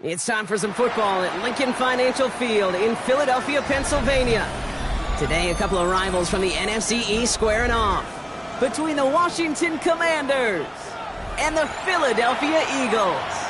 It's time for some football at Lincoln Financial Field in Philadelphia, Pennsylvania. Today, a couple of rivals from the NFC East squaring off between the Washington Commanders and the Philadelphia Eagles.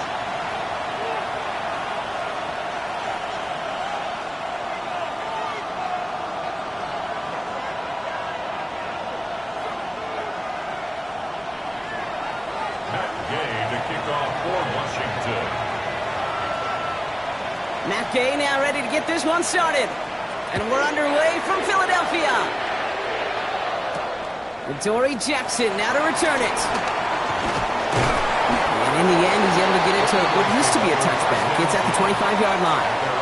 Matt Gay now ready to get this one started. And we're underway from Philadelphia. Dory Jackson now to return it. And in the end, he's able to get it to what used to be a touchback. It's at the 25-yard line.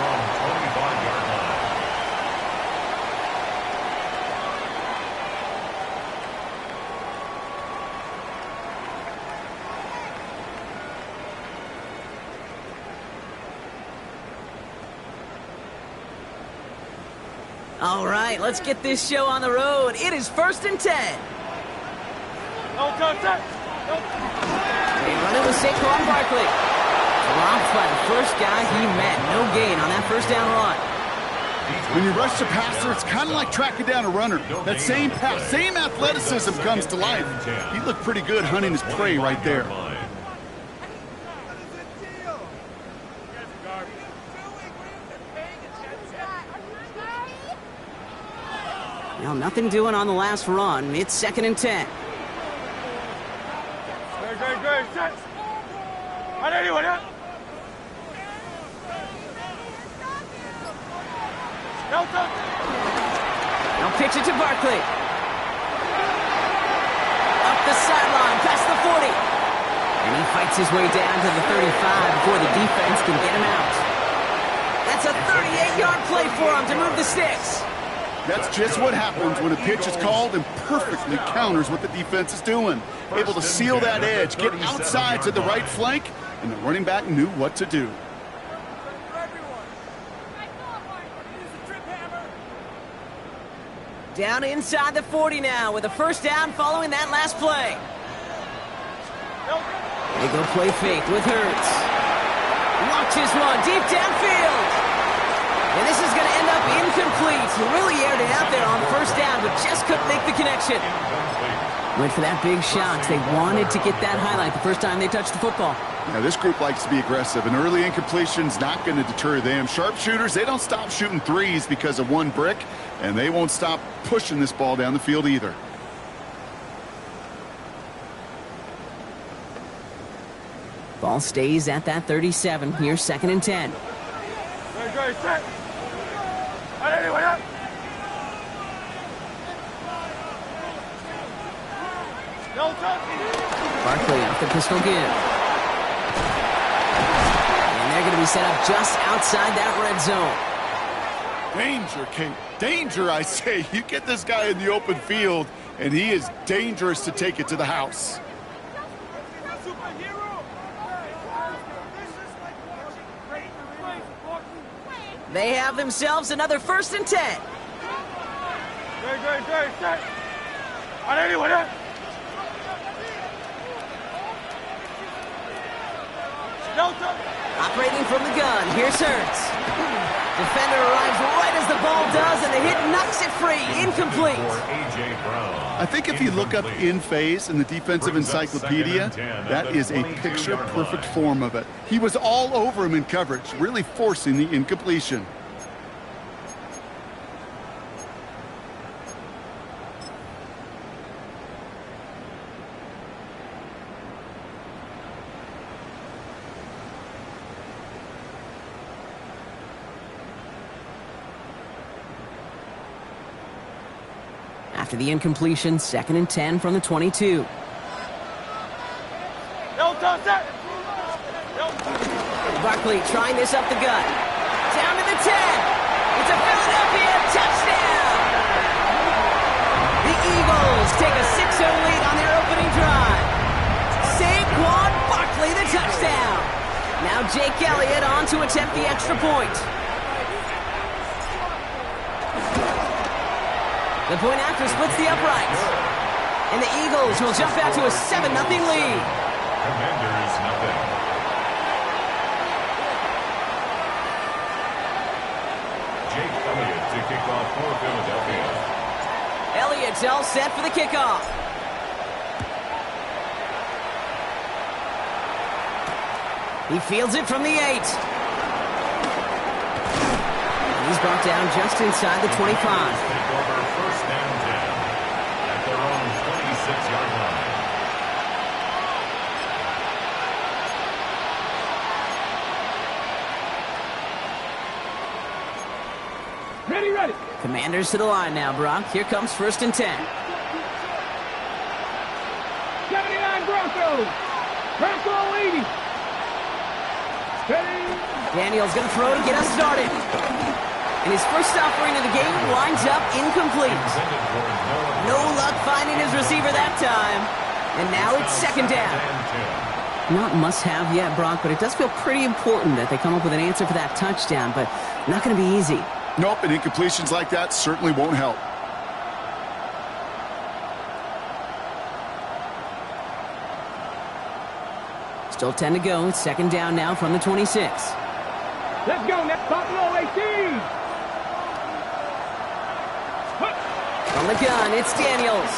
All right, let's get this show on the road. It is 1st and 10. They run it with Saquon Barkley. Dropped by the first guy he met. No gain on that first down run. When you rush the passer, it's kind of like tracking down a runner. That same pass, same athleticism comes to life. He looked pretty good hunting his prey right there. Well, nothing doing on the last run. It's 2nd and 10. Now pitch it to Barkley. Up the sideline, past the 40. And he fights his way down to the 35 before the defense can get him out. That's a 38-yard play for him to move the sticks. That's just what happens when a pitch is called and perfectly counters what the defense is doing. Able to seal that edge, get outside to the right flank, and the running back knew what to do. Down inside the 40 now with a first down following that last play. They go play fake with Hurts. Launches one deep downfield. And this is going to end up incomplete. Really aired it out there on first down, but just couldn't make the connection. Went for that big shot. They wanted to get that highlight the first time they touched the football. Now, this group likes to be aggressive. An early incompletion's not going to deter them. Sharpshooters, they don't stop shooting threes because of one brick, and they won't stop pushing this ball down the field either. Ball stays at that 37. Here's 2nd and 10. Barkley off the pistol give. And they're going to be set up just outside that red zone. Danger, Kate. Danger, I say. You get this guy in the open field, and he is dangerous to take it to the house. They have themselves another 1st and 10. Operating from the gun, here's Hurts. Defender arrives right as the ball does, and the hit knocks it free. Incomplete. I think if you look up in phase in the defensive encyclopedia, that is a picture-perfect form of it. He was all over him in coverage, really forcing the incompletion. After the incompletion, 2nd and 10 from the 22. Barkley trying this up the gut. Down to the 10. It's a Philadelphia touchdown. The Eagles take a 6-0 lead on their opening drive. Saquon Barkley the touchdown. Now Jake Elliott on to attempt the extra point. The point after splits the uprights. And the Eagles will jump out to a 7-0 lead. Commanders nothing. It's all set for the kickoff. He fields it from the 8. He's brought down just inside the 25. Take over first and 10 at their own 26-yard line. Ready. Commanders to the line now, Brock. Here comes first and 10. 79 Broncos. Bronco 80. Daniel's going to throw to get us started. And his first offering of the game winds up incomplete. No luck finding his receiver that time. And now it's second down. Not must-have yet, Brock, but it does feel pretty important that they come up with an answer for that touchdown, but not going to be easy. Nope, and incompletions like that certainly won't help. Still 10 to go. It's second down now from the 26. Let's go, next Buffalo 18. From the gun, it's Daniels.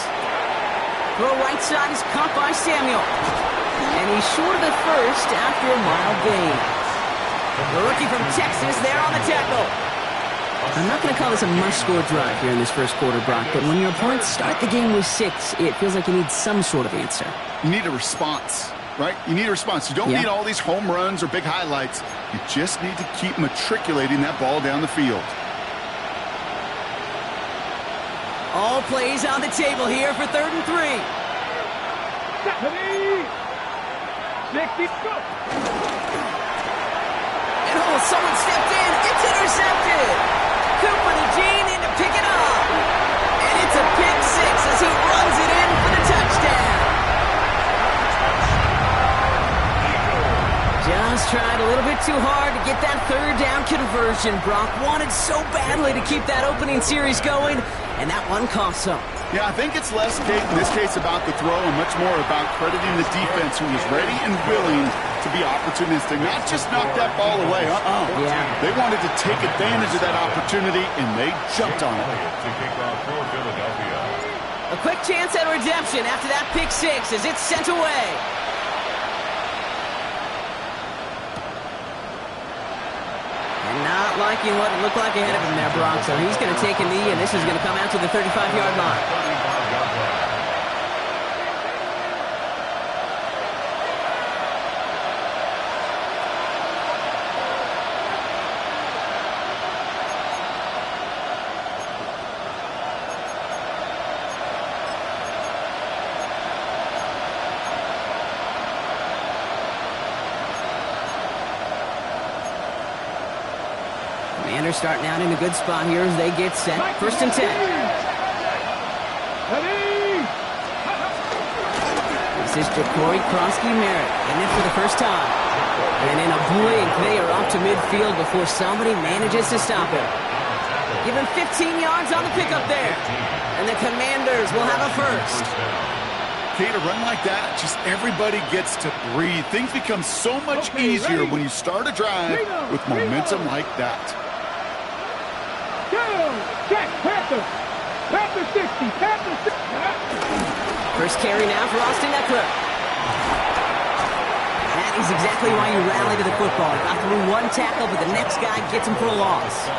Throw right side is caught by Samuel. And he's short of the first after a mild gain. The rookie from Texas there on the tackle. I'm not going to call this a must-score drive here in this first quarter, Brock, but when your opponents start the game with 6, it feels like you need some sort of answer. You need a response, right? You need a response. You don't need all these home runs or big highlights. You just need to keep matriculating that ball down the field. All plays on the table here for 3rd and 3. 60, go. And someone stepped in. It's intercepted. Cooper the Gene in to pick it up. And it's a pick 6 as he runs it in for the touchdown. Just tried a little bit too hard to get that 3rd down conversion. Brock wanted so badly to keep that opening series going, and that one cost him. Yeah, I think it's less, Kate, in this case about the throw and much more about crediting the defense who was ready and willing to be opportunistic, not just knock that ball away. Yeah. They wanted to take advantage of that opportunity, and they jumped on it. To kick off for Philadelphia. A quick chance at redemption after that pick 6 as it's sent away. And not liking what it looked like ahead of him there, Brock. So he's going to take a knee, and this is going to come out to the 35-yard line. 35-yard line. Commanders starting out in a good spot here as they get set. First and 10. This is Jacory Krosky-Merritt in it for the first time. And in a blink, they are up to midfield before somebody manages to stop him. Give him 15 yards on the pickup there. And the Commanders will have a first. Kate, a run like that, just everybody gets to breathe. Things become so much easier when you start a drive with momentum like that. Panther 60, Panther 60. First carry now for Austin Eckler. That is exactly why you rally to the football. Got through one tackle, but the next guy gets him for a loss.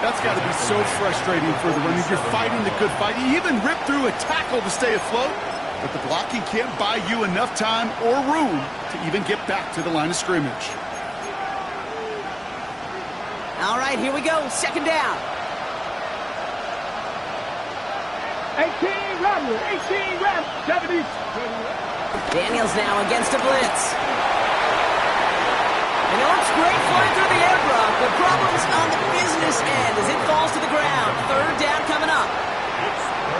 That's got to be so frustrating for the runner. You're fighting the good fight. You even rip through a tackle to stay afloat, but the blocking can't buy you enough time or room to even get back to the line of scrimmage. All right, here we go. Second down. 18 Ramler, 70. Daniels now against a blitz. And it looks great flying through the air, Brock, but problems on the business end as it falls to the ground. 3rd down coming up.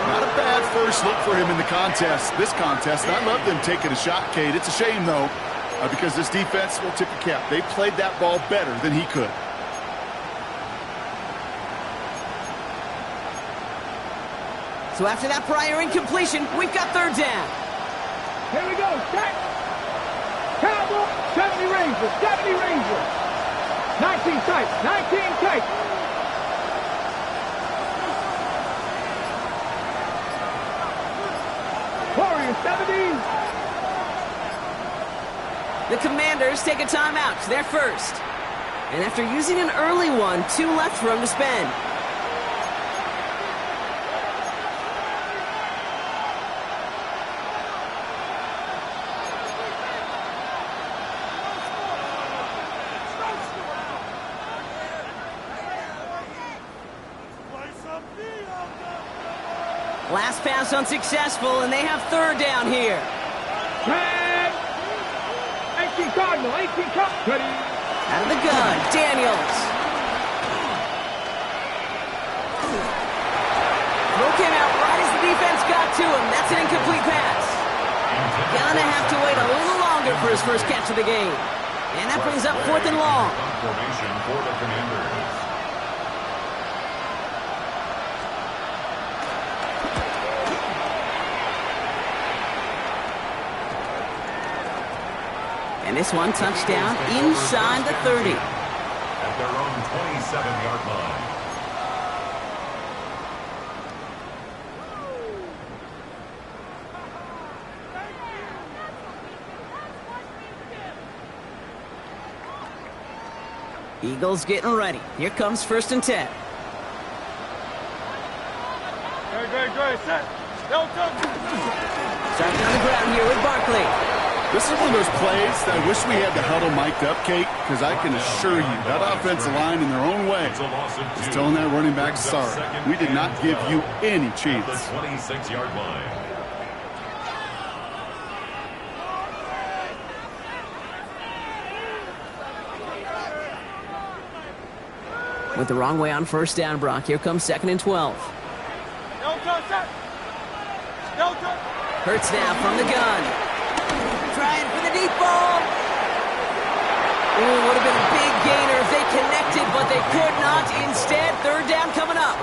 Not a bad first look for him in the contest. This contest, and I love them taking a shot, Kate. It's a shame, though, because this defense will tip the cap. They played that ball better than he could. So after that prior incompletion, we've got 3rd down. Here we go. Set. Cowboy. 70 Rangers. 70 Rangers. 19 tight. 19 tight. The Commanders take a timeout. They're first. And after using an early one, 2 left for him to spend. Last pass unsuccessful, and they have 3rd down here. 18 Cardinal, 18 Cardinal. Ready. Out of the gun, Daniels. Throw came out right as the defense got to him. That's an incomplete pass. Gonna have to wait a little longer for his first catch of the game. And that brings up 4th and long. Formation for the Commanders. And this one touchdown inside the 30. At their own 27-yard line. Eagles getting ready. Here comes 1st and 10. Great, set. Starting on the ground here with Barkley. This is one of those plays that I wish we had the huddle mic'd up, Kate, because I can assure you that offensive line in their own way is telling that running back, sorry, we did not give you any chance. The 26-yard line. Went the wrong way on 1st down, Brock. Here comes 2nd and 12. Hurts now from the gun. Trying for the deep ball. Ooh, would have been a big gainer if they connected, but they could not. Instead, 3rd down coming up.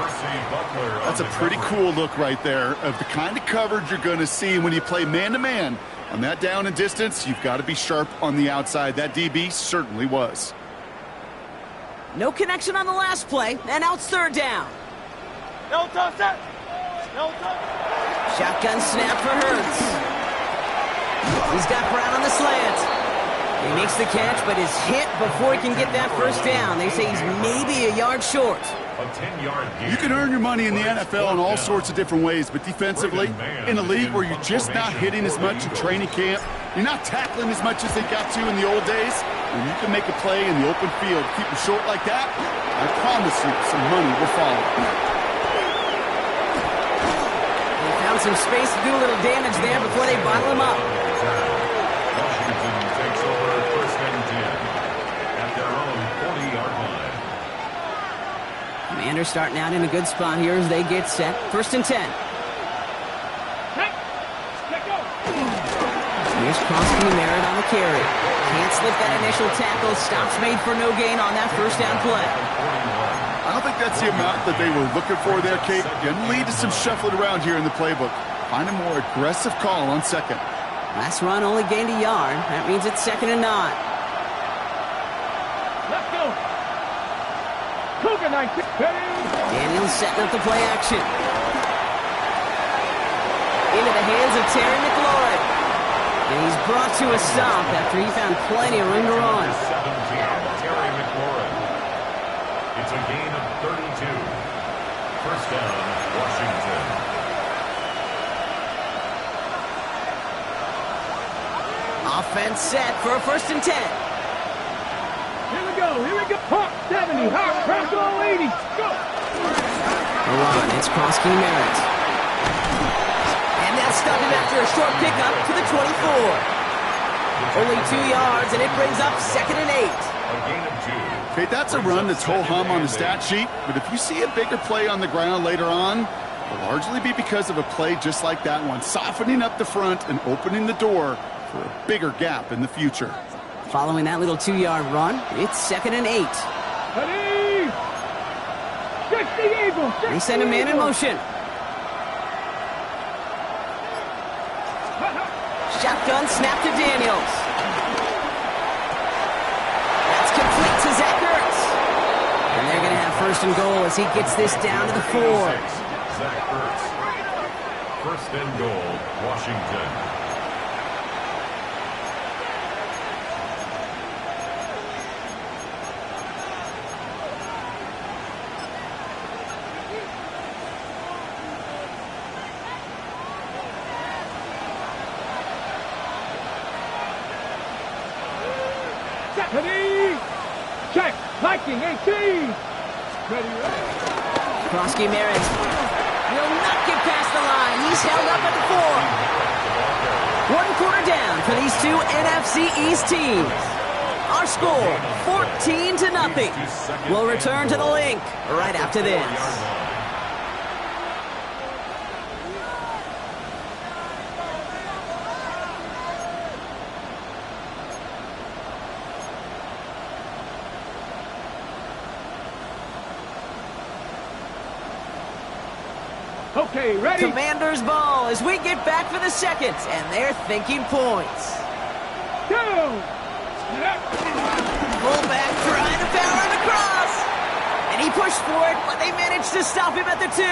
That's a pretty cool look right there of the kind of coverage you're going to see when you play man-to-man. On that down and distance, you've got to be sharp on the outside. That DB certainly was. No connection on the last play, and now it's 3rd down. Shotgun snap for Hurts. He's got Brown on the slant. He makes the catch, but is hit before he can get that 1st down. They say he's maybe a yard short. A 10-yard gain. You can earn your money in the NFL in all sorts of different ways, but defensively, in a league where you're just not hitting as much in training camp, you're not tackling as much as they got to in the old days, when you can make a play in the open field, keep them short like that, I promise you some money will follow. They found some space to do a little damage there before they bottle him up. Washington takes over 1st and 10 at their own 40-yard line. Commanders starting out in a good spot here as they get set. 1st and 10. Here's Crosby Merritt on the carry. Can't slip that initial tackle. Stops made for no gain on that 1st down play. I don't think that's the amount that they were looking for there, Kate. Going to lead to some shuffling around here in the playbook. Find a more aggressive call on 2nd. Last run only gained a yard. That means it's 2nd and 9. Let's go. Cougar 19. Daniels setting up the play action. Into the hands of Terry McLaurin. And he's brought to a stop after he found plenty of room to run. 17, Terry McLaurin. It's a gain of 32. 1st down, Washington. Offense set for a 1st and 10. Here we go. Hawk 70, Hawk Bronco 80. Go. The run, it's Crosby Merritt. And that's stopped him after a short pickup to the 24. Only 2 yards, and it brings up 2nd and 8. A gain of 2. Kate, that's a run that's ho-hum on the stat sheet, but if you see a bigger play on the ground later on, it'll largely be because of a play just like that one, softening up the front and opening the door for a bigger gap in the future. Following that little 2-yard run, it's 2nd and 8. Ready. 60 Eagles. They send a man in motion. Shotgun snap to Daniels. That's complete to Zach Ertz. And they're going to have 1st and goal as he gets this down to the 4. Zach Ertz. 1st and goal, Washington. Ready? Check. Liking 18. Ready? Krosky Merritt will not get past the line. He's held up at the 4. 1 quarter down for these two NFC East teams. Our score, 14-0. We'll return to the link right after this. Okay, ready? Commanders ball as we get back for the second, and they're thinking points. Go! Fullback trying to power the cross. And he pushed for it, but they managed to stop him at the 2.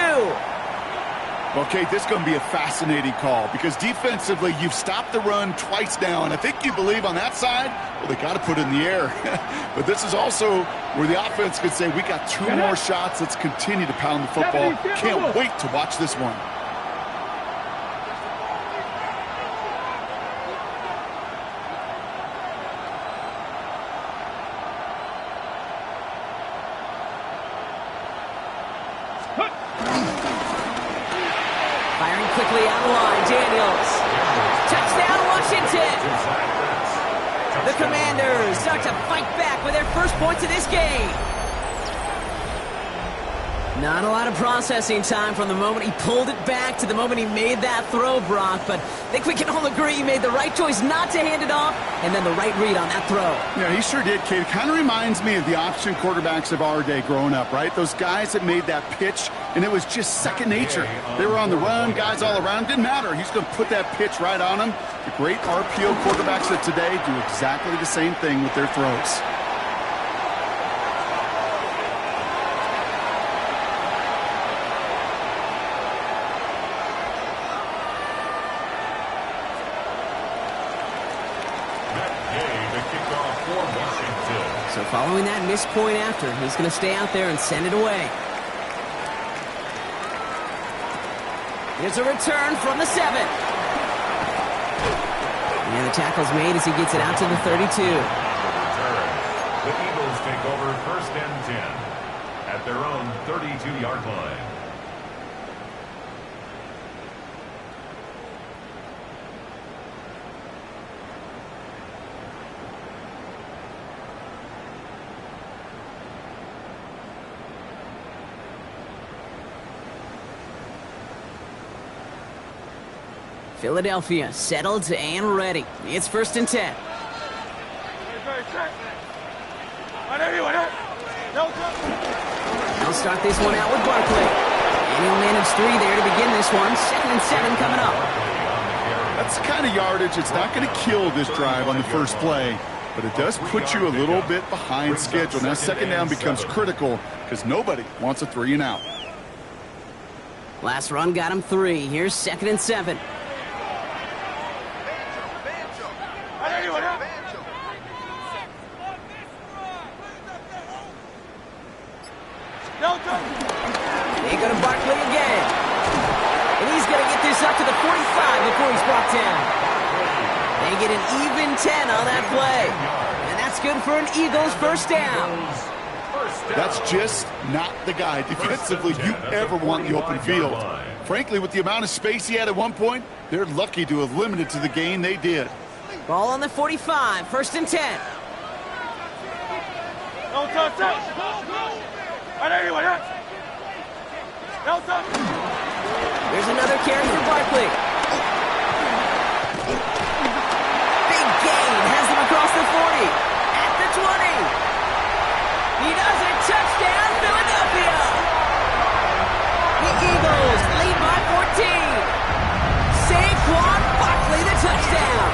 Okay, this is going to be a fascinating call because defensively, you've stopped the run twice now, and I think you believe on that side, well, they got to put it in the air. But this is also where the offense could say, we got 2 more shots. Let's continue to pound the football. Can't wait to watch this one. Firing quickly out of line, Daniels. Touchdown, Washington. The Commanders start to fight back with their first points of this game. Not a lot of processing time from the moment he pulled it back to the moment he made that throw, Brock. But I think we can all agree he made the right choice not to hand it off, and then the right read on that throw. Yeah, he sure did, Kate. It kind of reminds me of the option quarterbacks of our day growing up, right? Those guys that made that pitch, and it was just second nature. They were on the run, guys all around. Didn't matter. He's going to put that pitch right on them. The great RPO quarterbacks of today do exactly the same thing with their throws. So following that missed point after, he's going to stay out there and send it away. Here's a return from the 7. And the tackle's made as he gets it out to the 32. The Eagles take over 1st and 10 at their own 32-yard line. Philadelphia settled and ready. It's 1st and 10. They'll start this one out with Barkley. And he'll manage 3 there to begin this one. 2nd and 7 coming up. That's the kind of yardage. It's not going to kill this drive on the first play, but it does put you a little bit behind schedule. Now 2nd down becomes critical because nobody wants a 3 and out. Last run got him 3. Here's 2nd and 7. They go to Barkley again. And he's going to get this up to the 45 before he's brought down. They get an even 10 on that play. And that's good for an Eagles 1st down. That's just not the guy defensively you ever want in the open field. Frankly, with the amount of space he had at one point, they're lucky to have limited to the gain they did. Ball on the 45, 1st and 10. There's another carry for Barkley. Big gain, has them across the 40. At the 20. He does it, touchdown, Philadelphia. The Eagles lead by 14. Saquon Barkley, the touchdown.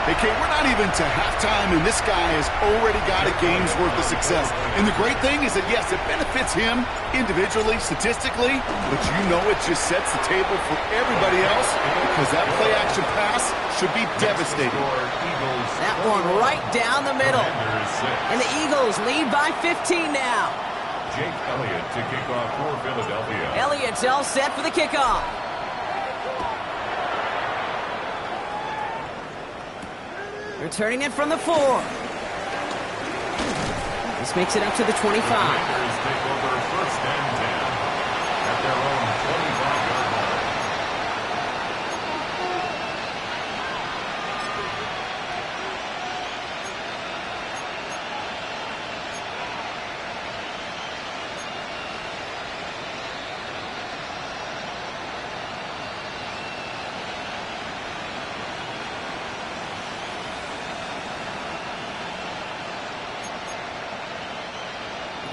Hey, Kate, we're not even to halftime, and this guy has already got a game's worth of success. And the great thing is that, yes, it benefits him individually, statistically, but you know it just sets the table for everybody else because that play-action pass should be devastating. That one right down the middle. And the Eagles lead by 15 now. Jake Elliott to kick off for Philadelphia. Elliott's all set for the kickoff. Returning it from the 4. This makes it up to the 25. Commanders take over 1st and 10 at their own 25-yard line.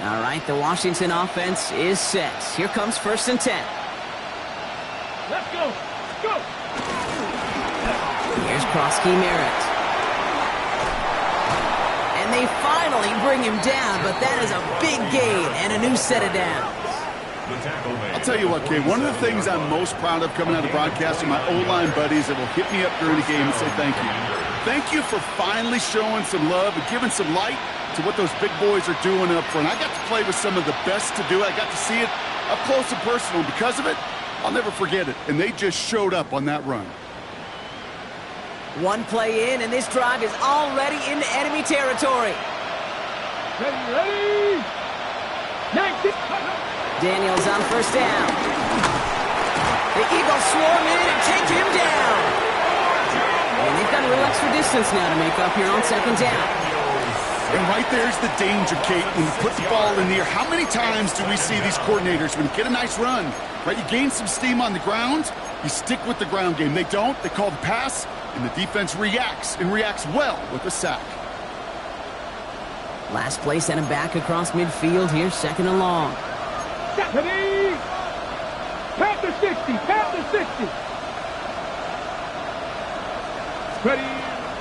All right, the Washington offense is set. Here comes 1st and 10. Let's go. Go. Here's Krosky Merritt. And they finally bring him down, but that is a big gain and a new set of downs. I'll tell you what, Kay, one of the things I'm most proud of coming out of broadcasting, my O-line buddies that will hit me up during the game and say thank you. Thank you for finally showing some love and giving some light to what those big boys are doing up front. I got to play with some of the best to do it. I got to see it up close and personal. Because of it, I'll never forget it. And they just showed up on that run. One play in, and this drive is already into enemy territory. Ready. 19. Daniels on 1st down. The Eagles swarm in and take him down. And they've got a little extra distance now to make up here on 2nd down. And right there's the danger, Kate, when you put the ball in the air. How many times do we see these coordinators, when you get a nice run, right, you gain some steam on the ground, you stick with the ground game. They don't. They call the pass, and the defense reacts, and reacts well with a sack. Last play sent him back across midfield here, 2nd and long. Ready. Panther 60. Panther 60. Ready.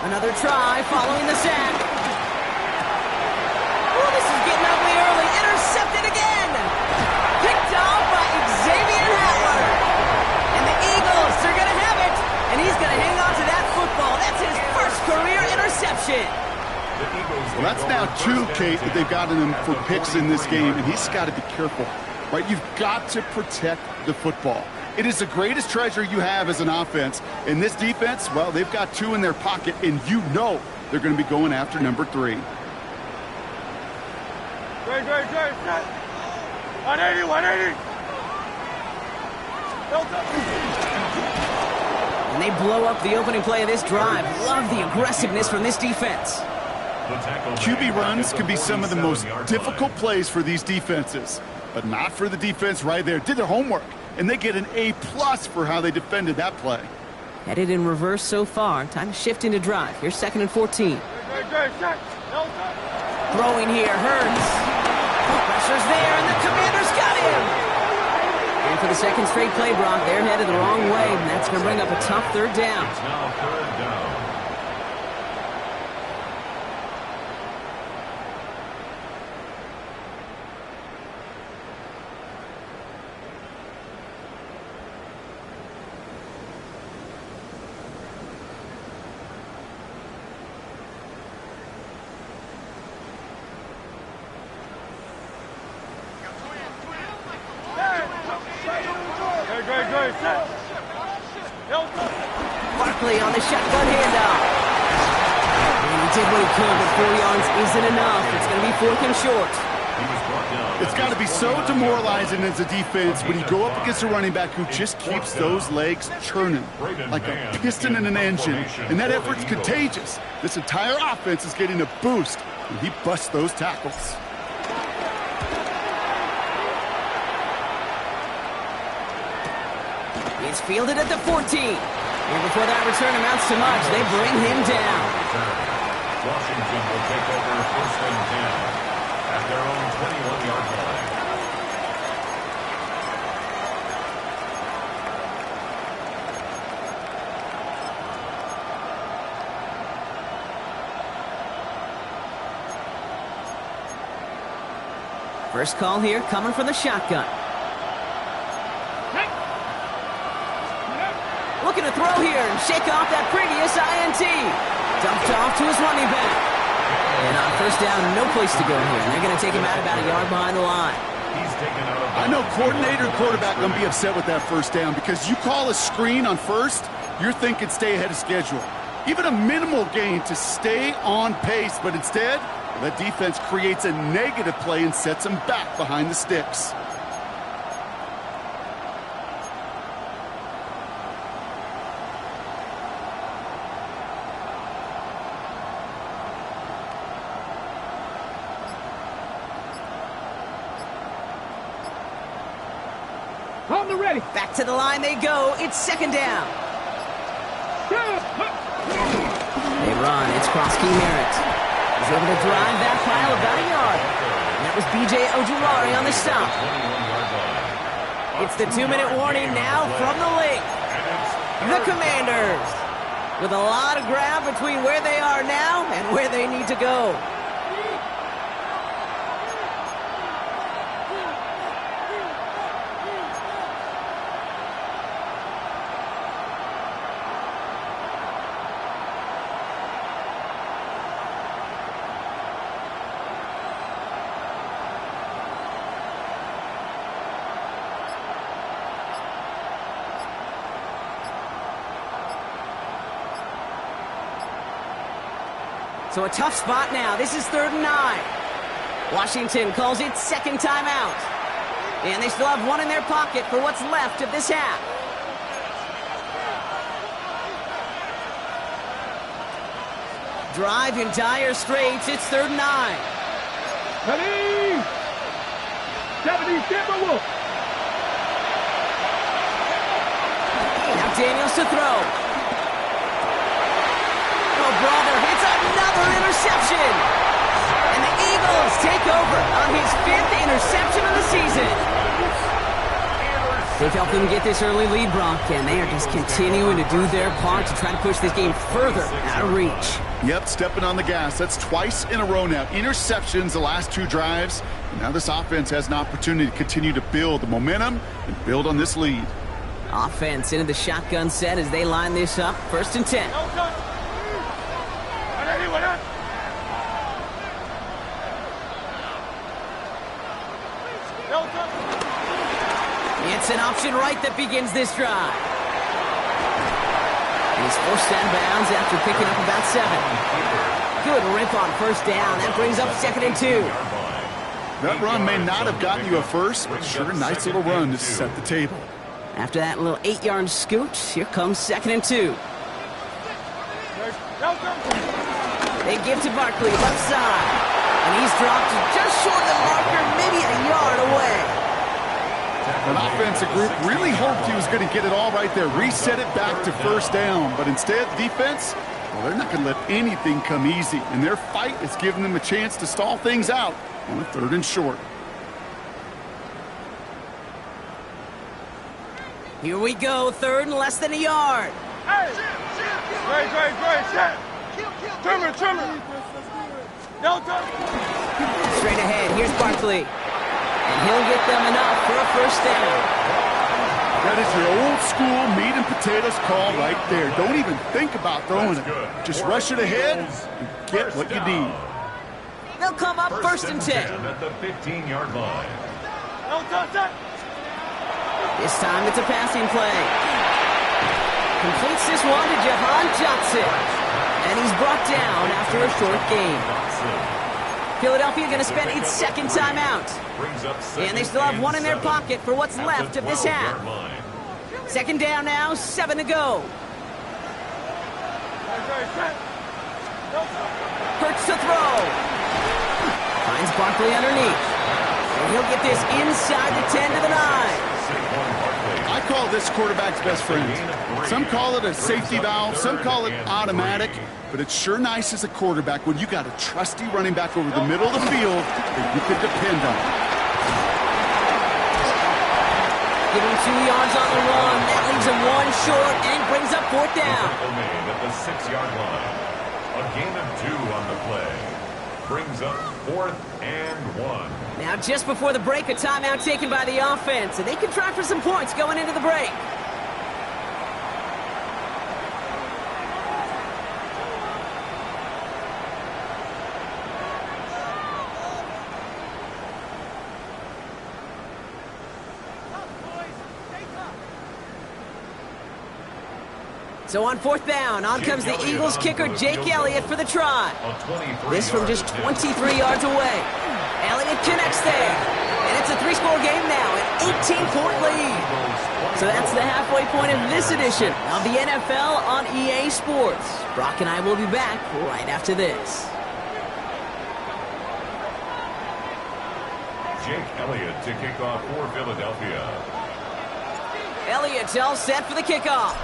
Another try following the sack. Oh, this is getting ugly early. Intercepted again. Picked off by Xavier Howard. And the Eagles are going to have it. And he's going to hang on to that football. That's his first career interception. Well, that's now 2, Kate, that they've gotten him for picks in this game, and he's got to be careful, right? You've got to protect the football. It is the greatest treasure you have as an offense. In this defense, well, they've got 2 in their pocket, and you know they're going to be going after number 3. Great. 180. 180. And they blow up the opening play of this drive. Love the aggressiveness from this defense. QB runs can be some of the most difficult plays for these defenses, but not for the defense right there. Did their homework, and they get an A+ for how they defended that play. Headed in reverse so far. Time to shift into drive. Here's 2nd and 14. Throwing here, Hurts. Pressure's there, and the Commanders got him. And for the 2nd straight play, Brock, they're headed the wrong way, and that's going to bring up a tough 3rd down. It's now 3rd down. Barkley on the shotgun handoff. And he did what he could, but 4 yards isn't enough. It's going to be 4th and short. It's got to be so demoralizing as a defense when you go up against a running back who just keeps those legs churning like a piston in an engine. And that effort's contagious. This entire offense is getting a boost when he busts those tackles. It's fielded at the 14. And before that return amounts to much, they bring him down. Washington will take over 1st and 10 at their own 21-yard line. First call here coming from the shotgun. Looking to throw here and shake off that previous INT. Dumped off to his running back. And on 1st down, no place to go here. And they're going to take him out about a yard behind the line. He's taken out of I know coordinator and quarterback going to be upset with that 1st down because you call a screen on 1st, you're thinking stay ahead of schedule. Even a minimal gain to stay on pace, but instead, the defense creates a negative play and sets them back behind the sticks. On the ready. Back to the line they go. It's second down. They run. It's Krosky Merritt. He's able to drive that pile about a yard. And that was B.J. Ojulari on the stop. It's the 2-minute warning now from the lake. The Commanders with a lot of ground between where they are now and where they need to go. So a tough spot now. This is 3rd and 9. Washington calls it second timeout. And they still have one in their pocket for what's left of this half. Drive in dire straits. It's 3rd and 9. Ready. 70 Timberwolves. Now Daniels to throw. Oh, brother, it's another interception. And the Eagles take over on his 5th interception of the season. They've helped them get this early lead, Brock, and they are just continuing to do their part to try to push this game further out of reach. Yep, stepping on the gas. That's twice in a row now. Interceptions the last 2 drives. And now this offense has an opportunity to continue to build the momentum and build on this lead. Offense into the shotgun set as they line this up. 1st and 10. It's an option right that begins this drive. He's forced out of bounds after picking up about 7. Good rip on 1st down. That brings up 2nd and 2. That run may not have gotten you a first, but sure, a nice little run to set the table. After that little 8-yard scoot, here comes 2nd and 2. They give to Barkley, left side. And he's dropped just short of the marker, maybe a yard away. An offensive group really hoped he was going to get it all right there, reset it back to 1st down. But instead, defense, well, they're not going to let anything come easy. And their fight is giving them a chance to stall things out on a 3rd and short. Here we go, 3rd and less than a yard. Hey! Great. Trimmer. Straight ahead, here's Barkley. And he'll get them enough for a 1st down. That is your old school meat and potatoes call right there. Don't even think about throwing it. Just rush it ahead and get what you need. They'll come up 1st and 10. At the 15-yard line. This time it's a passing play. Completes this one to Jahan Johnson. And he's brought down after a short gain. Philadelphia going to spend its 2nd timeout. And they still have one in their pocket for what's left of this half. 2nd down now, 7 to go. Hurts to throw. Finds Barkley underneath. And he'll get this inside the 10 to the 9. I call this quarterback's best friend. Some call it a safety valve, some call it automatic, but it's sure nice as a quarterback when you got a trusty running back over the middle of the field that you can depend on. Give him 2 yards on the run. That leaves him 1 short and brings up 4th down. At the 6-yard line. A gain of 2 on the play. Brings up 4th and 1. Now, just before the break, a timeout taken by the offense, and they can try for some points going into the break. So on fourth down, on comes the Eagles kicker, Jake Elliott, for the try. This from just 23 yards away. Elliott connects there. And it's a 3-score game now, an 18-point lead. So that's the halfway point of this edition of the NFL on EA Sports. Brock and I will be back right after this. Jake Elliott to kick off for Philadelphia. Elliott's all set for the kickoff.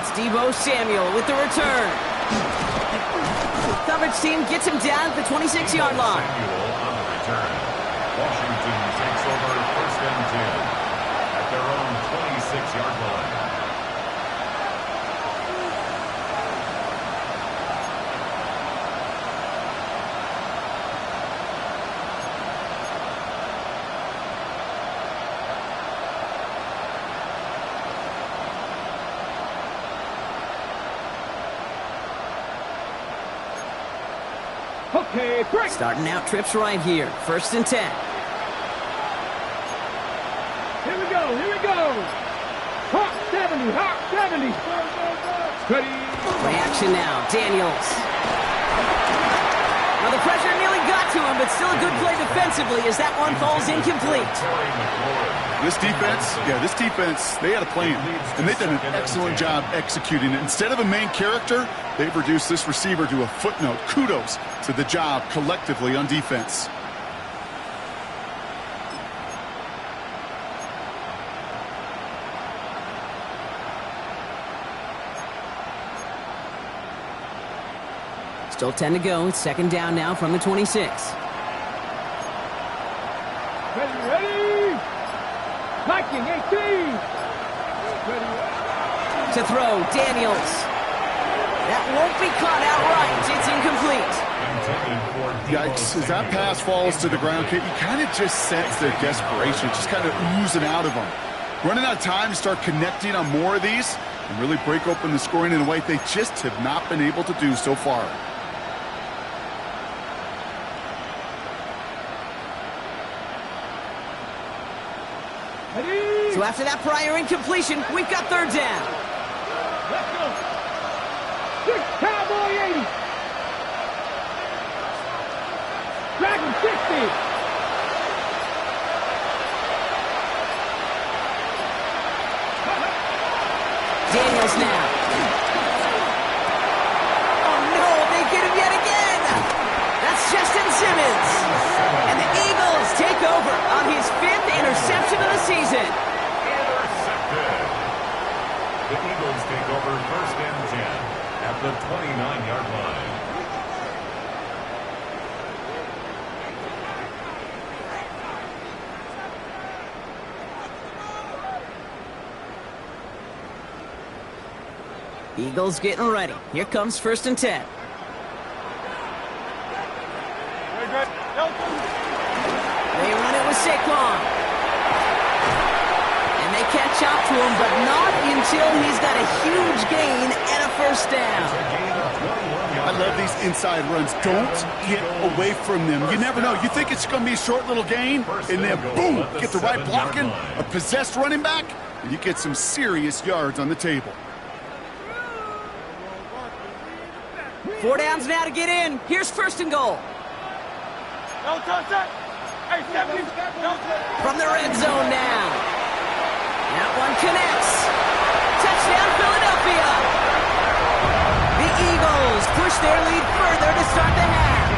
It's Deebo Samuel with the return. Coverage team gets him down at the 26-yard line. Samuel on the return. Washington takes over first and 10 at their own 26-yard line. Okay, break. Starting out trips right here. First and 10. Here we go, here we go. Hawk 70, Hawk 70. Steady. Play action now. Daniels. Well, the pressure nearly got to him, but still a good play defensively as that one falls incomplete. This defense, they had a plan, and they've done an excellent job executing it. Instead of a main character, they've reduced this receiver to a footnote. Kudos to the job collectively on defense. Still 10 to go. It's second down now from the 26. Ready. Viking 18. Ready. To throw, Daniels. That won't be caught outright. It's incomplete. Yikes, as that pass falls to the ground, you kind of just sense their desperation, just kind of oozing out of them. Running out of time to start connecting on more of these and really break open the scoring in a way they just have not been able to do so far. Ready. So after that prior incompletion, we've got third down. Let's go. Six, Cowboy 80. Dragon 60. Daniels now. Oh no, they get him yet again. That's Justin Simmons. And the Eagles take over on his 5th interception of the season. Intercepted. The Eagles take over first and 10 at the 29-yard line. Eagles getting ready. Here comes first and 10. They run it with Saquon. And they catch up to him, but not until he's got a huge gain and a first down. I love these inside runs. Don't get away from them. You never know. You think it's going to be a short little gain, and then boom, get the right blocking, a possessed running back, and you get some serious yards on the table. 4 downs now to get in. Here's first and goal. From the red zone now. That one connects. Touchdown, Philadelphia. The Eagles push their lead further to start the half.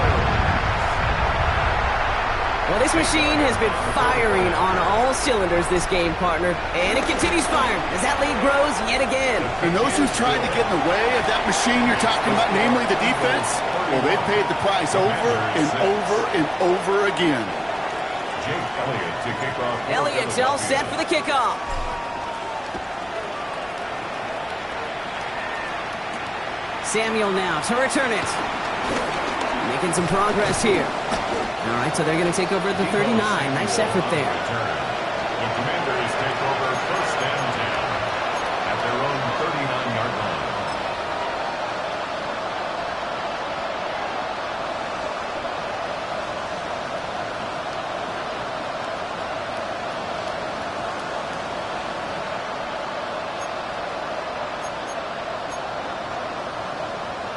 Well, this machine has been firing on all cylinders this game, partner. And it continues firing as that lead grows yet again. And those who tried to get in the way of that machine you're talking about, namely the defense, well, they paid the price over and over and over again. Jake Elliott to kick off. Elliott's all set for the kickoff. Samuel now to return it. Making some progress here. All right, so they're going to take over at the 39. Nice effort there. The Commanders take over first and 10 at their own 39-yard line.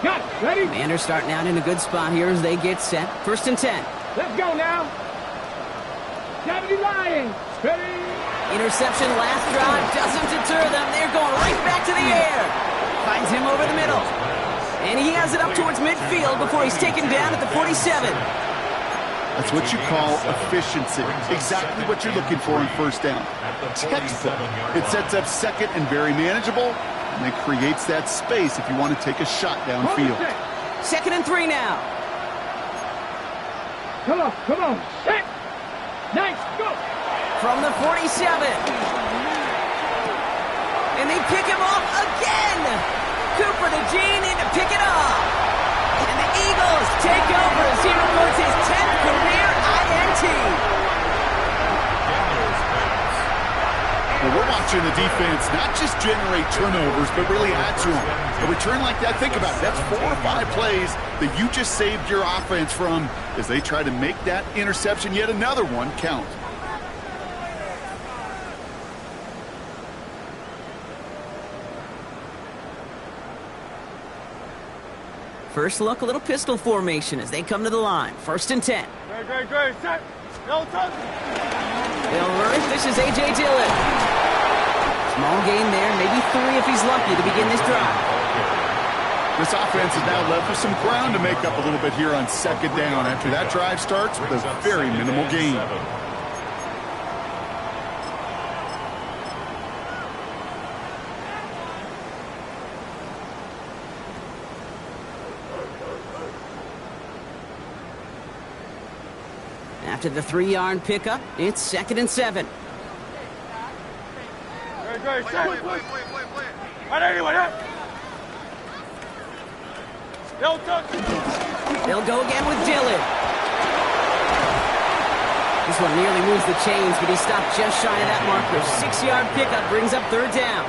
Got it. Ready? Commanders starting out in a good spot here as they get set. 1st and 10. Let's go now. 70 Lions. Ready? Interception last drive doesn't deter them. They're going right back to the air. Finds him over the middle. And he has it up towards midfield before he's taken down at the 47. That's what you call efficiency. Exactly what you're looking for in 1st down. Textbook. It sets up 2nd and very manageable, and it creates that space if you want to take a shot downfield. 2nd and 3 now. Come on. Set. Nice. Go. From the 47. And they pick him off again. Cooper to Gene in to pick it off. And the Eagles take over as he records his 10th career INT. Well, we're watching the defense not just generate turnovers, but really add to them. A return like that, think about it. That's 4 or 5 plays that you just saved your offense from as they try to make that interception, yet another one, count. First look, a little pistol formation as they come to the line. 1st and 10. Great. Set. No touch. They'll run it. This is A.J. Dillon. Small gain there, maybe 3 if he's lucky to begin this drive. This offense is now left with some ground to make up a little bit here on 2nd down after that drive starts with a very minimal gain. After the 3-yard pickup, it's 2nd and 7. Great. Set. No touch. They'll go again with Dillon. This one nearly moves the chains, but he stopped just shy of that marker. 6-yard pickup brings up 3rd down.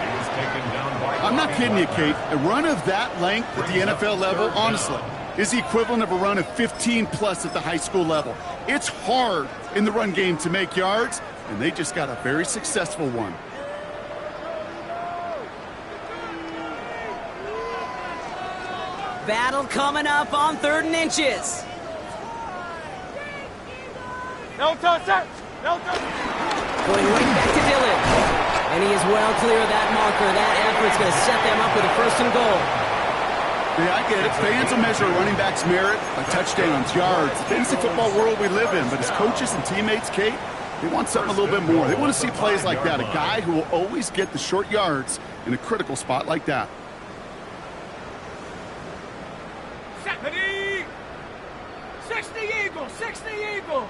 I'm not kidding you, Kate. A run of that length at the NFL level, honestly, is the equivalent of a run of 15-plus at the high school level. It's hard in the run game to make yards, and they just got a very successful one. Battle coming up on 3rd and inches. No touch. Set. No touch. Going right back to Dillon. And he is well clear of that marker. That effort's going to set them up with a 1st and goal. Yeah, I get it. Fans will measure a running back's merit by touchdowns, yards, the fantasy football world we live in. But as coaches and teammates, Kate, they want something a little bit more. They want to see plays like that. A guy who will always get the short yards in a critical spot like that. Set. Ready. 60 Eagle. 60 Eagle.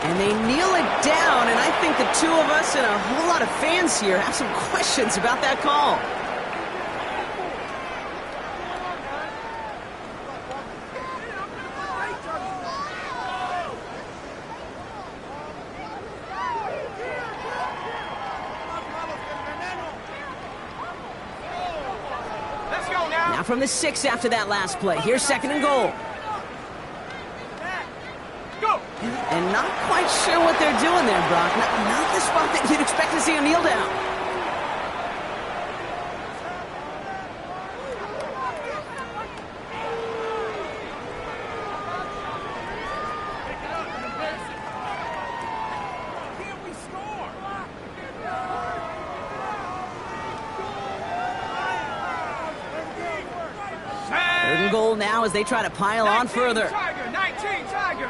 And they kneel it down, and I think the 2 of us and a whole lot of fans here have some questions about that call. Let's go now. Now from the 6 after that last play. Here's 2nd and goal. Go. And not quite sure what they're doing there, Brock. Not the spot that you'd expect to see a kneel down. Third and goal now as they try to pile on further. Tiger. 19 Tiger.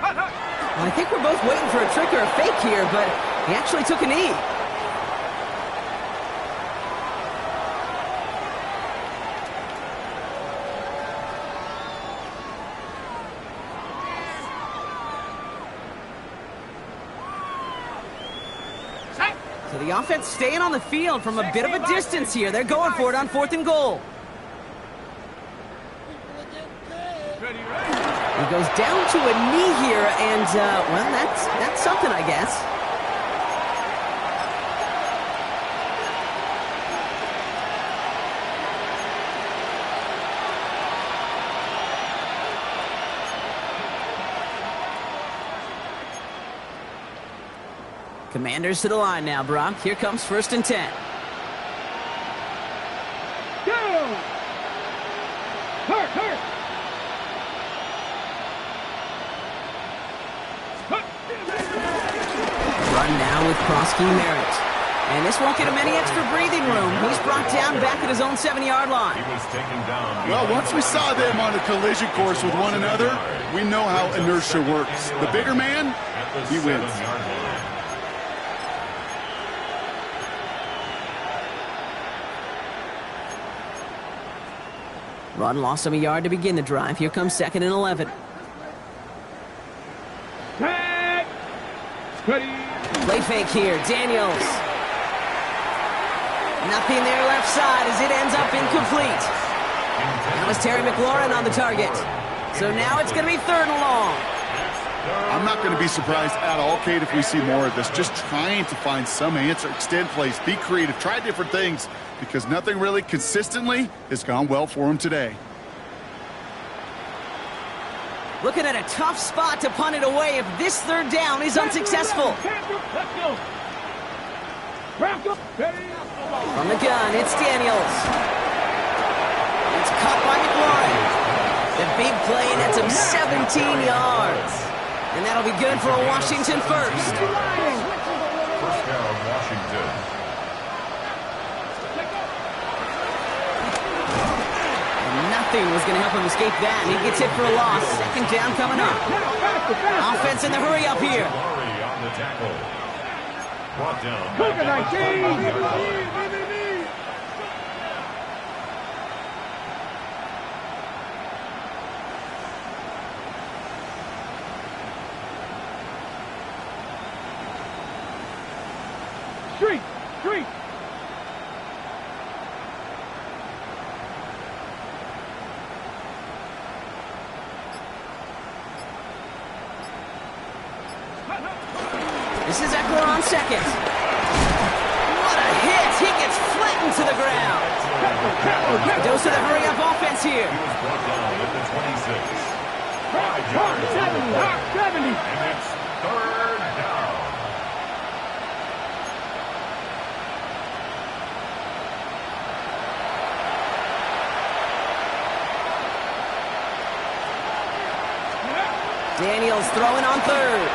Well, I think we're both waiting for a trick or a fake here, but he actually took a knee. So the offense staying on the field from a bit of a distance here. They're going for it on 4th and goal. He goes down to a knee here, and, well, that's something, I guess. Commanders to the line now, Brock. Here comes 1st and 10. Run now with cross-key merit. And this won't get him any extra breathing room. He's brought down back at his own 7-yard line. He was taken down. Well, once we saw them on a collision course with one another, we know how inertia works. The bigger man, he wins. 7-yard line. Run lost him a yard to begin the drive. Here comes 2nd and 11. Tag. Steady. Play fake here. Daniels. Nothing there left side as it ends up incomplete. That was Terry McLaurin on the target. So now it's going to be 3rd and long. I'm not going to be surprised at all, Kate, if we see more of this. Just trying to find some answer, extend plays, be creative, try different things, because nothing really consistently has gone well for him today. Looking at a tough spot to punt it away if this 3rd down is unsuccessful. Let's go. From the gun, it's Daniels. It's caught by McLaurin. The big play nets him 17 yards. And that'll be good for a Washington first. First down, Washington. And nothing was going to help him escape that. He gets hit for a loss. 2nd down coming up. Offense in the hurry up here. Laurie on the tackle. Brought down. Cook it, 19. Street. This is Eckler on 2nd. What a hit! He gets flattened to the ground. Dose of the hurry-up offense here. He was brought down at the 26. 5 yards. 70. And it's 3rd down. Daniels throwing on 3rd.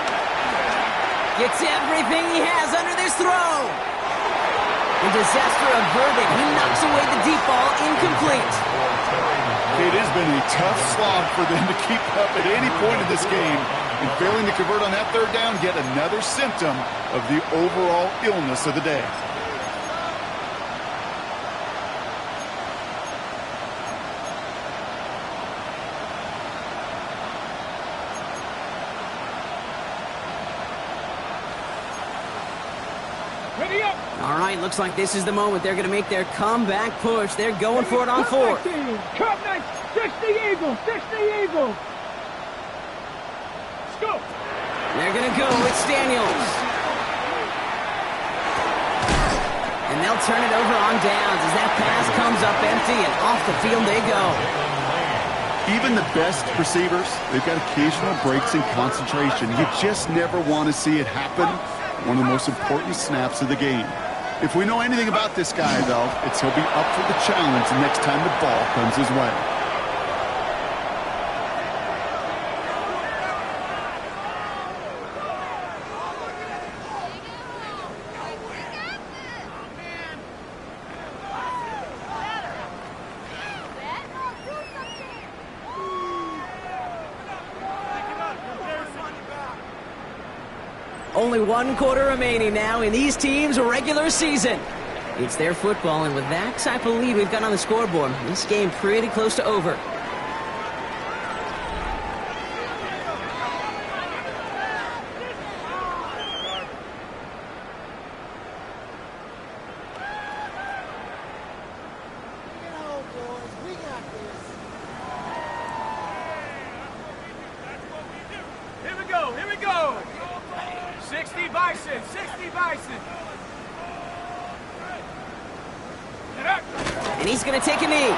Gets everything he has under this throw. And disaster averted. He knocks away the deep ball, incomplete. It has been a tough slog for them to keep up at any point in this game. And failing to convert on that 3rd down, yet another symptom of the overall illness of the day. Ready up. All right, looks like this is the moment they're going to make their comeback push. They're going for it on 4th. Cut 60 Eagles. 60 Eagles. Let's go. They're going to go with Daniels. And they'll turn it over on downs as that pass comes up empty and off the field they go. Even the best receivers, they've got occasional breaks in concentration. You just never want to see it happen. One of the most important snaps of the game. If we know anything about this guy, though, it's he'll be up for the challenge the next time the ball comes his way. Only 1 quarter remaining now in these teams' regular season. It's their football, and with that type of lead we've got on the scoreboard, this game pretty close to over. Here we go. 60 Bison. And he's going to take a knee.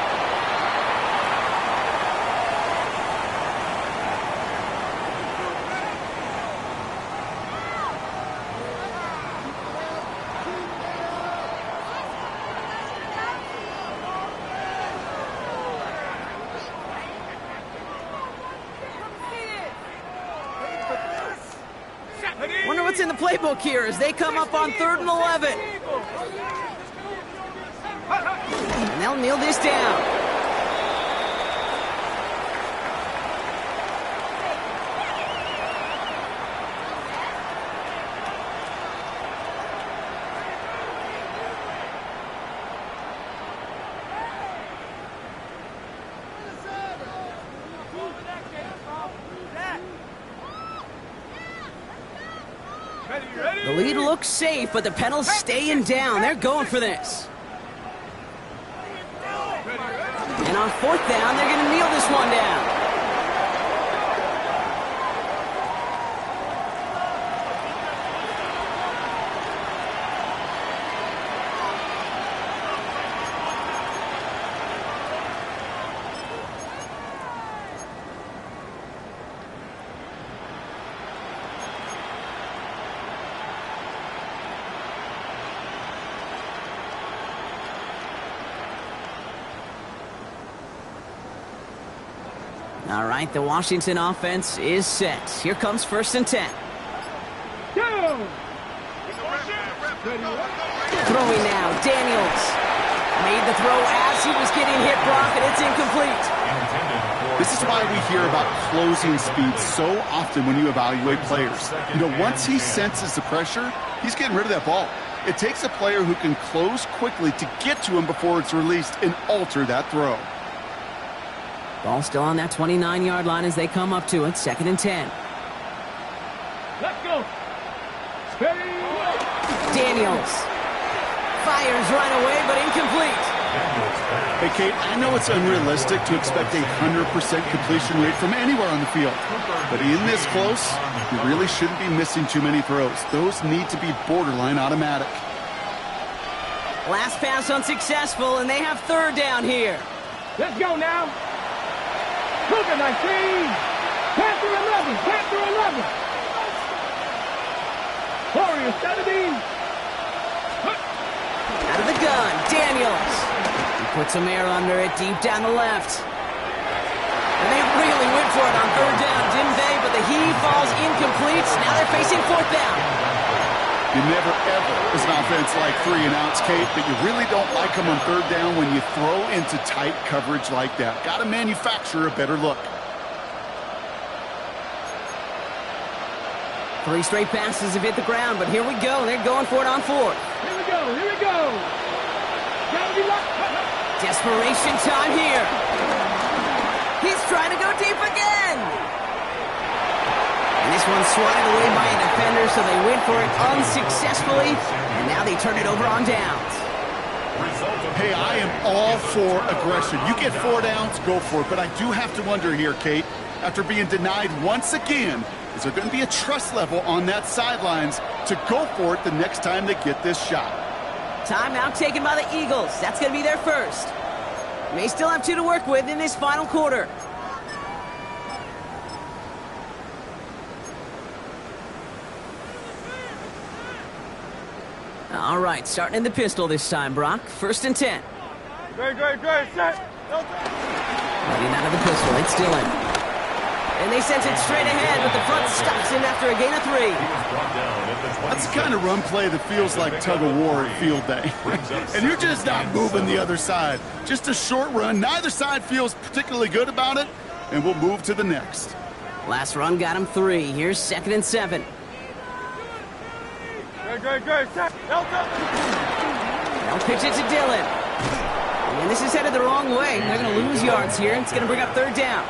what's in the playbook here as they come up on 3rd and 11. And they'll kneel this down. The lead looks safe, but the Penals staying down. They're going for this. And on 4th down, they're going to kneel this one down. All right, the Washington offense is set. Here comes 1st and 10. Down. Throwing now, Daniels. Made the throw as he was getting hit, Brock, and it's incomplete. This is why we hear about closing speed so often when you evaluate players. You know, once he senses the pressure, he's getting rid of that ball. It takes a player who can close quickly to get to him before it's released and alter that throw. Ball still on that 29-yard line as they come up to it. 2nd and 10. Let's go. Steady. Daniels fires right away, but incomplete. Hey, Kate, I know it's unrealistic to expect a 100% completion rate from anywhere on the field. But in this close, you really shouldn't be missing too many throws. Those need to be borderline automatic. Last pass unsuccessful, and they have 3rd down here. Let's go now. Cougar 19. Panther 11. Panther 11. Warrior 17. Out of the gun, Daniels. He puts some air under it deep down the left. And they really went for it on 3rd down, didn't they? But the heave falls incomplete. Now they're facing 4th down. You never, ever, as an offense, like 3 and outs, Kate, but you really don't like them on 3rd down when you throw into tight coverage like that. Got to manufacture a better look. 3 straight passes have hit the ground, but here we go. They're going for it on 4th. Here we go. Here we go. Gotta be locked. Desperation time here. He's trying to go deep again. And this one's swatted away by a defender, so they went for it unsuccessfully. And now they turn it over on downs. Hey, I am all for aggression. You get 4 downs, go for it. But I do have to wonder here, Kate, after being denied once again, is there going to be a trust level on that sidelines to go for it the next time they get this shot? Timeout taken by the Eagles. That's going to be their first. May still have 2 to work with in this final quarter. All right, starting in the pistol this time, Brock. 1st and 10. Great. Set. Running out of the pistol. It's still in. And they sent it straight ahead, but the front stops him after a gain of 3. That's the kind of run play that feels like tug-of-war at field day. And you're just not moving the other side. Just a short run. Neither side feels particularly good about it, and we'll move to the next. Last run got him 3. Here's 2nd and 7. Great. Set. They'll pitch it to Dillon. And this is headed the wrong way. They're going to lose yards here. It's going to bring up 3rd down.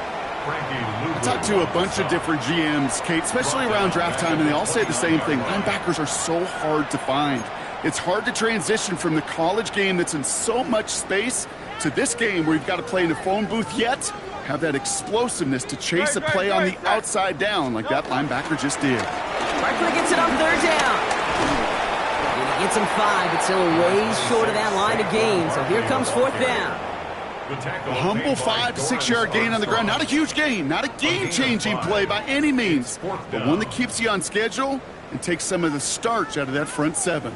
I talked to a bunch of different GMs, Kate, especially around draft time, and they all say the same thing. Linebackers are so hard to find. It's hard to transition from the college game that's in so much space to this game where you've got to play in a phone booth yet have that explosiveness to chase a play on the outside down like that linebacker just did. Barkley gets it on 3rd down. And he gets him 5, but still a ways short of that line of gain. So here comes 4th down. A humble 5 to 6 yard gain on the ground. Not a huge gain, not a game-changing play by any means, but one that keeps you on schedule and takes some of the starch out of that front 7.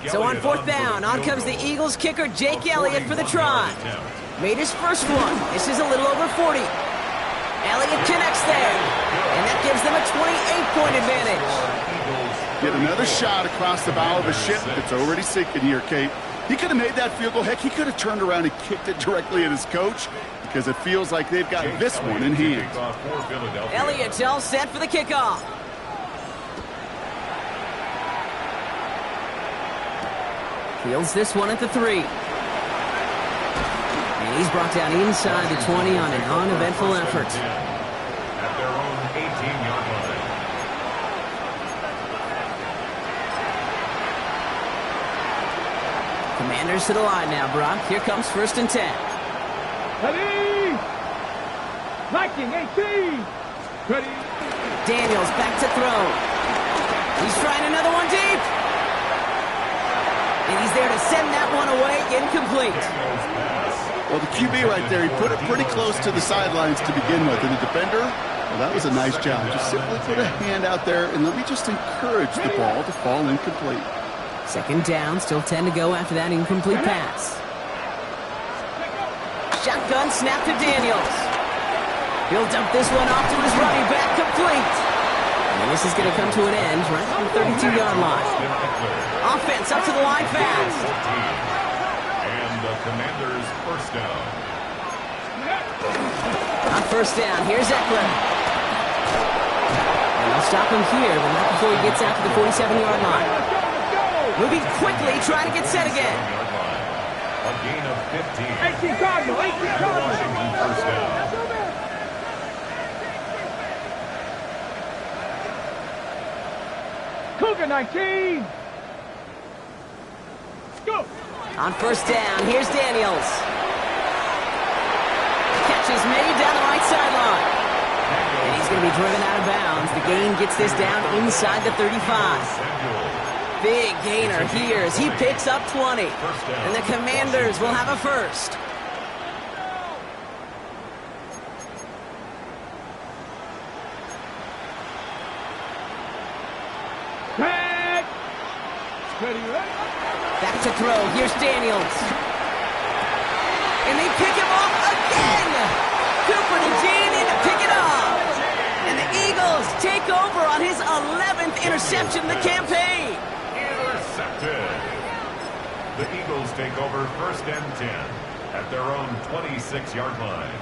So on 4th down, on comes the Eagles kicker, Jake Elliott, for the try. Made his first one. This is a little over 40. Elliott connects there. And that gives them a 28-point advantage. Get another shot across the bow of a ship that's already sinking here, Kate. He could have made that field goal. Heck, he could have turned around and kicked it directly at his coach because it feels like they've got this one in hand. Elliott's all set for the kickoff. Fields this one at the 3. And he's brought down inside the 20 on an uneventful effort. At their own 18-yard line. Commanders to the line now, Brock. Here comes 1st and 10. Ready! Viking 18! Ready! Daniels back to throw. He's trying another one deep. And he's there to send that one away, incomplete. Well, the QB right there, he put it pretty close to the sidelines to begin with. And the defender, well, that was a nice job. Just simply put a hand out there and let me just encourage the ball to fall incomplete. 2nd down, still 10 to go after that incomplete pass. Shotgun snap to Daniels. He'll dump this one off to his running back, complete. And this is going to come to an end right on the 32-yard line. Offense up to the line fast. And the Commanders' first down. On 1st down, here's Eckler. And they'll stop him here, but not before he gets out to the 47-yard line. Moving quickly, trying to get set again. A gain of 15. 18 Cardinal, 18 Cardinal. Washington first down. Cougar 19. Go. On 1st down, here's Daniels. Catch is made down the right sideline. And he's going to be driven out of bounds. The gain gets this down inside the 35. Big gainer here as he picks up 20. And the Commanders will have a first. Back. Ready, ready. Back to throw. Here's Daniels. And they pick him off again. Cooper to Gene in to pick it up. And the Eagles take over on his 11th interception of the campaign. Intercepted. The Eagles take over 1st and 10 at their own 26-yard line.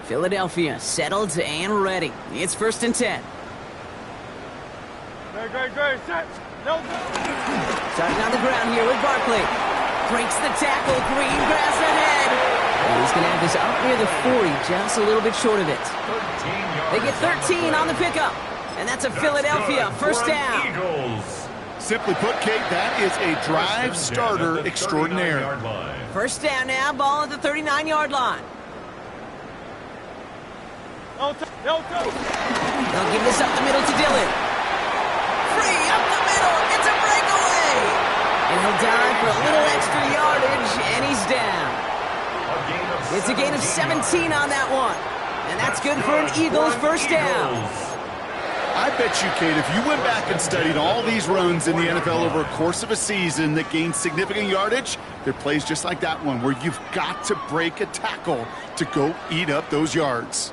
Philadelphia settled and ready. It's 1st and 10. Great. Set. No. Starting on the ground here with Barkley. Breaks the tackle. Green grass ahead. And he's going to have this up near the 40, just a little bit short of it. They get 13 on the pickup. And that's a Philadelphia first down. Eagles. Simply put, Kate, that is a drive starter extraordinaire. 1st down now, ball at the 39-yard line. They'll give this up the middle to Dillon. Free up the middle. It's a breakaway. And he'll dive for a little extra yardage, and he's down. It's a gain of 17 on that one. And that's good for an Eagles first down. I bet you, Kate, if you went back and studied all these runs in the NFL over a course of a season that gained significant yardage, there are plays just like that one where you've got to break a tackle to go eat up those yards.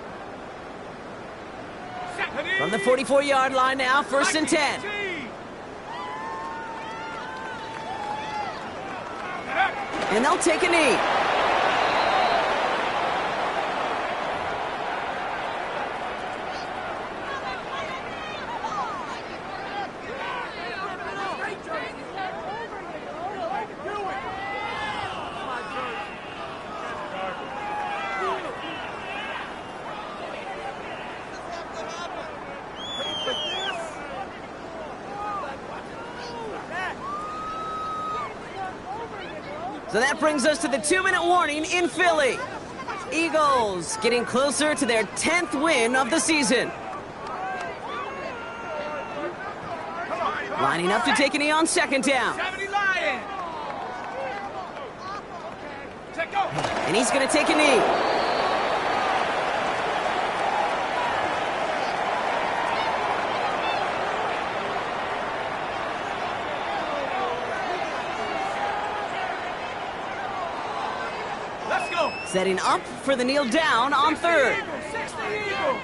From the 44-yard line now, 1st and 10. And they'll take a knee. So that brings us to the 2-minute warning in Philly. Eagles getting closer to their 10th win of the season. Lining up to take a knee on 2nd down. And he's going to take a knee. Eagle. Setting up for the kneel down on third. 60 Eagle.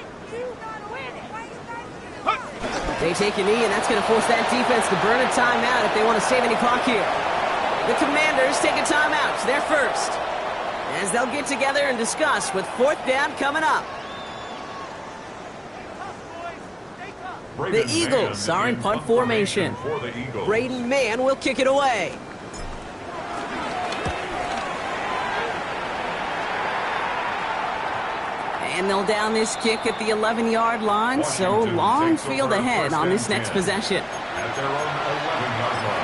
They take a knee, and that's going to force that defense to burn a timeout if they want to save any clock here. The Commanders take a timeout. They're first, as they'll get together and discuss with fourth down coming up. The Eagles are in punt formation. Braden Mann will kick it away. And they'll down this kick at the 11-yard line, so long field ahead on this next possession. At their own 11-yard line.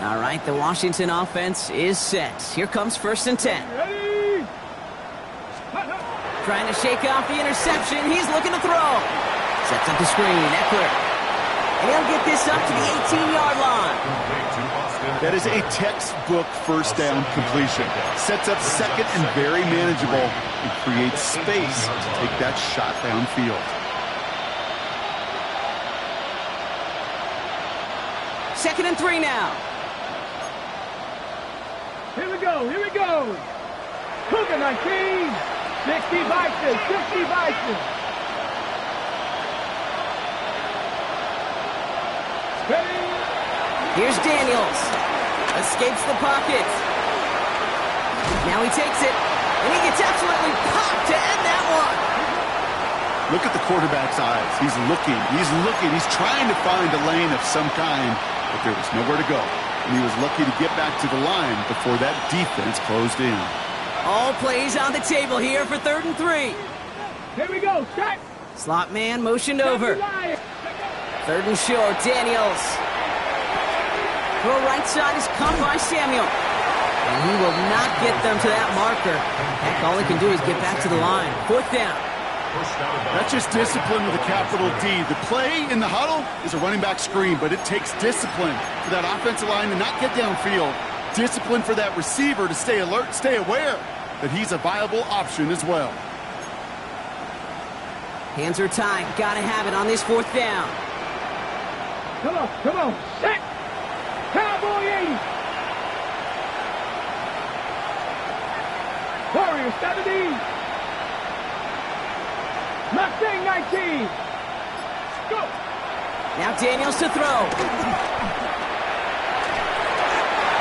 All right, the Washington offense is set. Here comes 1st and 10. Ready? Trying to shake off the interception. He's looking to throw. Sets up the screen. Eckler. And he'll get this up to the 18-yard line. That is a textbook first down completion. Sets up second and very manageable and creates space to take that shot downfield. Second and 3 now. Here we go. Here we go. Cougar 19. 60 Vikings. 60 Vikings. Ready? Here's Daniels. Escapes the pocket. Now he takes it. And he gets absolutely popped to end that one. Look at the quarterback's eyes. He's looking. He's looking. He's trying to find a lane of some kind, but there was nowhere to go. And he was lucky to get back to the line before that defense closed in. All plays on the table here for 3rd and 3. Here we go. Shot. Slot man motioned over. 3rd and short. Daniels. Throw right side is caught by Samuel. And he will not get them to that marker. Heck, all he can do is get back to the line. 4th down. That's just discipline with a capital D. The play in the huddle is a running back screen, but it takes discipline for that offensive line to not get downfield. Discipline for that receiver to stay alert, stay aware that he's a viable option as well. Hands are tied. Gotta have it on this 4th down. Come on. Come on. Set. Cowboy 80. Warrior 70. Mustang 19. Go. Now Daniels to throw.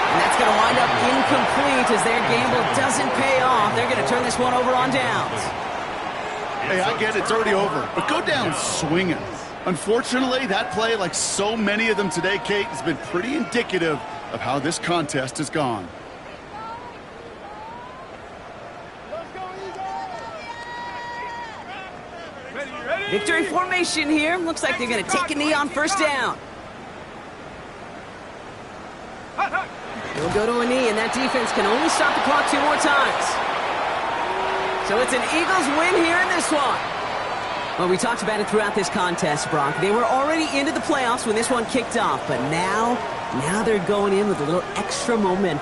And that's going to wind up incomplete as their gamble doesn't pay off. They're going to turn this one over on downs. Hey, I get it. It's already over. But go down swinging. Unfortunately, that play, like so many of them today, Kate, has been pretty indicative of how this contest has gone. Victory formation here. Looks like they're going to take a knee on 1st down. He'll go to a knee, and that defense can only stop the clock 2 more times. So it's an Eagles win here in this one. Well, we talked about it throughout this contest, Brock. They were already into the playoffs when this one kicked off, but now they're going in with a little extra momentum.